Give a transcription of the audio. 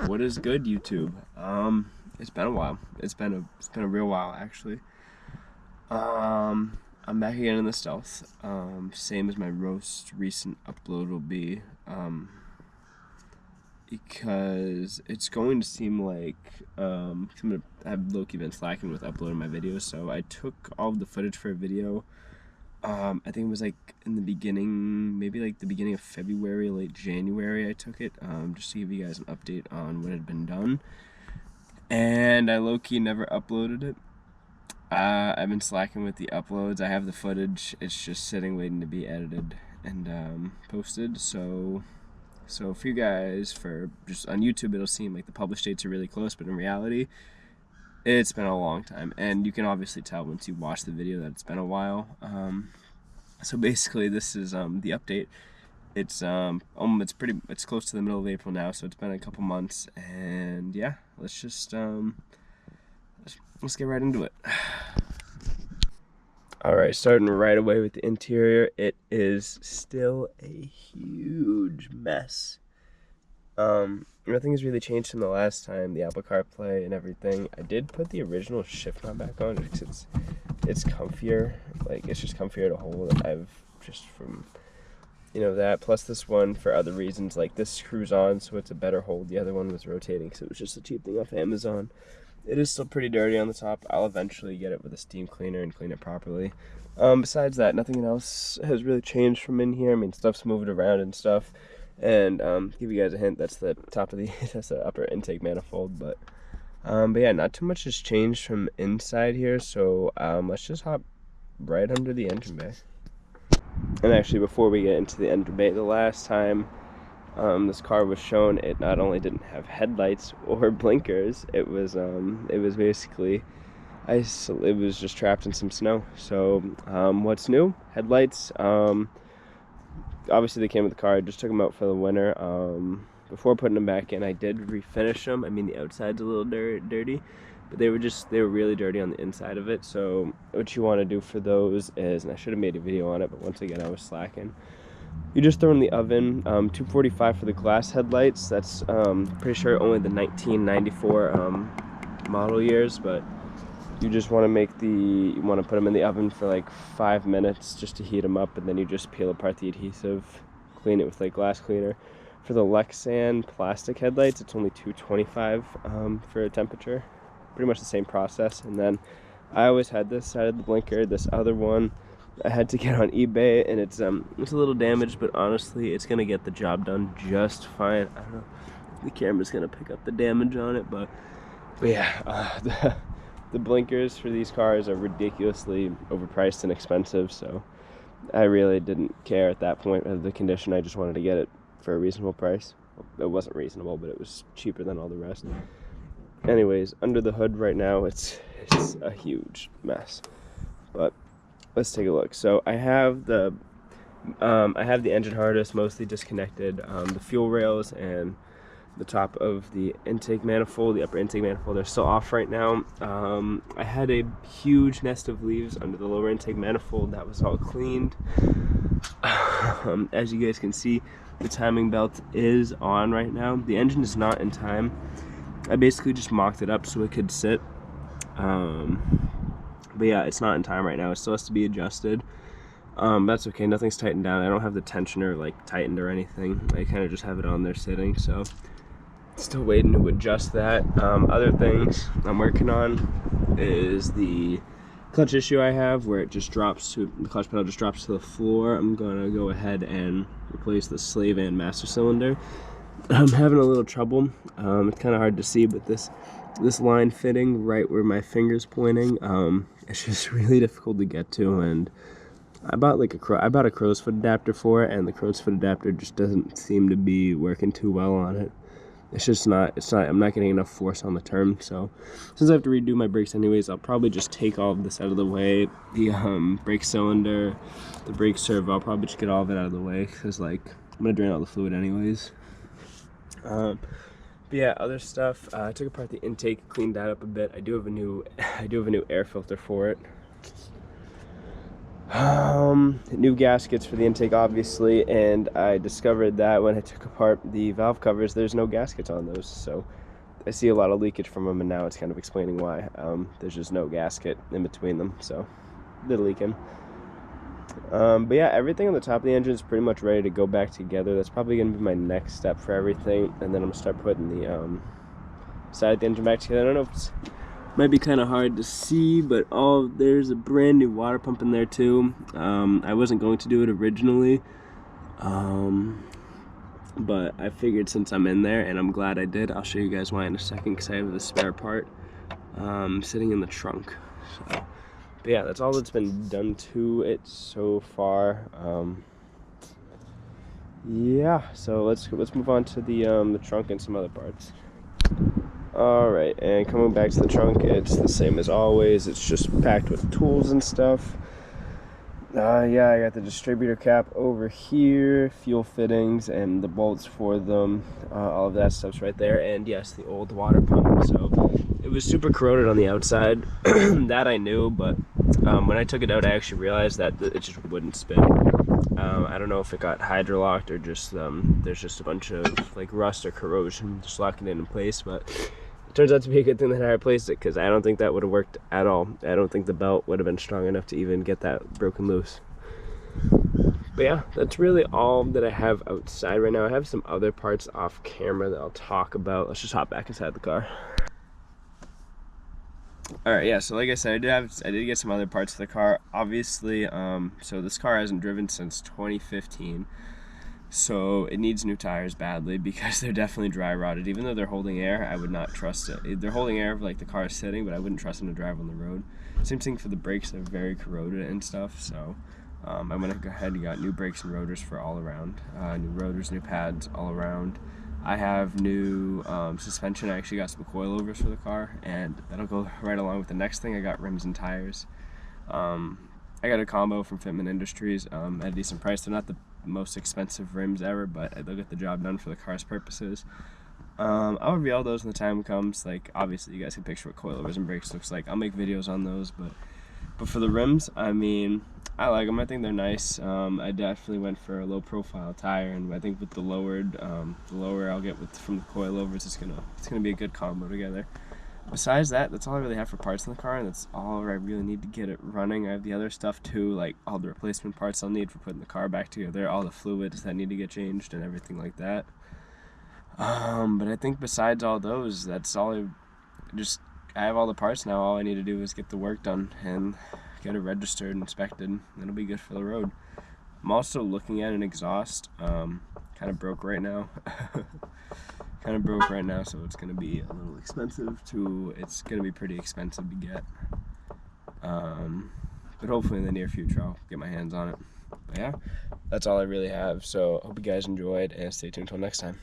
What is good, YouTube? It's been a while. It's been a real while, actually. I'm back again in the stealth. Same as my most recent upload will be. Because it's going to seem like I'm gonna have low-key been slacking with uploading my videos. So I took all of the footage for a video. I think it was like in the beginning, maybe like the beginning of February, late January. I took it just to give you guys an update on what had been done. And I low-key never uploaded it. I've been slacking with the uploads. I have the footage. It's just sitting waiting to be edited and posted. So for you guys, for just on YouTube, it'll seem like the published dates are really close, but in reality, it's been a long time. And you can obviously tell once you watch the video that it's been a while. So basically, this is the update. It's close to the middle of April now, so it's been a couple months, and yeah, let's get right into it. All right, starting right away with the interior. It is still a huge mess. Nothing has really changed from the last time, the Apple CarPlay and everything. I did put the original shift knob back on because it's comfier. Like, it's just comfier to hold. I've just from that, plus this one for other reasons, like this screws on so it's a better hold. The other one was rotating, so it was just a cheap thing off Amazon. It is still pretty dirty on the top. I'll eventually get it with a steam cleaner and clean it properly. Besides that, nothing else has really changed from in here. I mean, stuff's moved around and stuff. And give you guys a hint, that's the top of the that's the upper intake manifold. But yeah, not too much has changed from inside here. So let's just hop right under the engine bay. And actually, before we get into the engine bay, the last time this car was shown, it not only didn't have headlights or blinkers, it was basically ice. It was just trapped in some snow. So what's new? Headlights. Obviously they came with the car. I just took them out for the winter. Before putting them back in, I did refinish them. I mean, the outside's a little dirty, but they were really dirty on the inside of it. So what you want to do for those is, and I should have made a video on it, but once again I was slacking, you just throw in the oven. 245 for the glass headlights. That's pretty sure only the 1994 model years, but you just want to put them in the oven for like 5 minutes just to heat them up, and then you just peel apart the adhesive, clean it with like glass cleaner. For the Lexan plastic headlights, it's only 225 for a temperature. Pretty much the same process. And then I always had this side of the blinker. This other one I had to get on eBay, and it's a little damaged, but honestly, it's gonna get the job done just fine. I don't know if the camera's gonna pick up the damage on it, but yeah, the blinkers for these cars are ridiculously overpriced and expensive, so I really didn't care at that point of the condition. I just wanted to get it for a reasonable price. It wasn't reasonable, but it was cheaper than all the rest. Anyways, under the hood right now, it's a huge mess. But let's take a look. So I have the engine harness mostly disconnected. The fuel rails and the top of the intake manifold, the upper intake manifold, are still off right now. I had a huge nest of leaves under the lower intake manifold. That was all cleaned. As you guys can see, the timing belt is on right now. The engine is not in time. I basically just mocked it up so it could sit. But yeah, it's not in time right now. It still has to be adjusted. That's okay, nothing's tightened down. I don't have the tensioner like tightened or anything. I kind of just have it on there sitting, so still waiting to adjust that. Other things I'm working on is the clutch issue I have, where the clutch pedal just drops to the floor. I'm gonna go ahead and replace the slave and master cylinder. I'm having a little trouble. It's kind of hard to see, but this line fitting right where my finger's pointing, it's just really difficult to get to, and I bought a crow's foot adapter for it, and the crow's foot adapter just doesn't seem to be working too well on it. I'm not getting enough force on the turn. So since I have to redo my brakes anyways, I'll probably just take all of this out of the way. The brake cylinder, the brake servo, I'll probably just get all of it out of the way, because like I'm gonna drain all the fluid anyways. But yeah, other stuff. I took apart the intake, cleaned that up a bit. I do have a new air filter for it. New gaskets for the intake, obviously, and I discovered that when I took apart the valve covers, there's no gaskets on those, so I see a lot of leakage from them, and now it's kind of explaining why. There's just no gasket in between them, so they're leaking. But yeah, everything on the top of the engine is pretty much ready to go back together. That's probably going to be my next step for everything, and then I'm going to start putting the side of the engine back together. I don't know if it's might be kind of hard to see, but there's a brand new water pump in there too. I wasn't going to do it originally, but I figured since I'm in there, and I'm glad I did, I'll show you guys why in a second, because I have the spare part sitting in the trunk. So, but yeah, that's all that's been done to it so far. Yeah, so let's move on to the trunk and some other parts. Alright, and coming back to the trunk, it's the same as always. It's just packed with tools and stuff. Yeah, I got the distributor cap over here, fuel fittings, and the bolts for them. All of that stuff's right there. And yes, the old water pump. So it was super corroded on the outside. That I knew, but when I took it out, I actually realized that it just wouldn't spin. I don't know if it got hydrolocked or just there's just a bunch of like rust or corrosion just locking it in place, but it turns out to be a good thing that I replaced it, because I don't think that would have worked at all. I don't think the belt would have been strong enough to even get that broken loose. But yeah, that's really all that I have outside right now. I have some other parts off camera that I'll talk about. Let's just hop back inside the car. Alright, yeah, so like I said, I did get some other parts of the car. Obviously, so this car hasn't driven since 2015. So it needs new tires badly, because they're definitely dry rotted. Even though they're holding air, I would not trust it. They're holding air like the car is sitting, but I wouldn't trust them to drive on the road. Same thing for the brakes, they're very corroded and stuff. So I went ahead and got new brakes and rotors for all around. New rotors, new pads all around. I have new suspension. I actually got some coilovers for the car, and that'll go right along with the next thing. I got rims and tires. I got a combo from Fitment Industries at a decent price. They're not the most expensive rims ever, but they'll get the job done for the car's purposes. I'll reveal those when the time comes. Like, obviously you guys can picture what coilovers and brakes looks like. I'll make videos on those, but for the rims, I mean, I like them. I think they're nice. I definitely went for a low profile tire, and I think with the lower I'll get from the coilovers, it's gonna be a good combo together. Besides that, that's all I really have for parts in the car, and that's all I really need to get it running. I have the other stuff too, like all the replacement parts I'll need for putting the car back together, all the fluids that need to get changed and everything like that. But I think besides all those, that's all I have all the parts now. All I need to do is get the work done and get it registered and inspected, and it'll be good for the road. I'm also looking at an exhaust. Kind of broke right now. So it's gonna be a little expensive it's gonna be pretty expensive to get. But hopefully in the near future I'll get my hands on it. But yeah, that's all I really have. So I hope you guys enjoyed, and stay tuned until next time.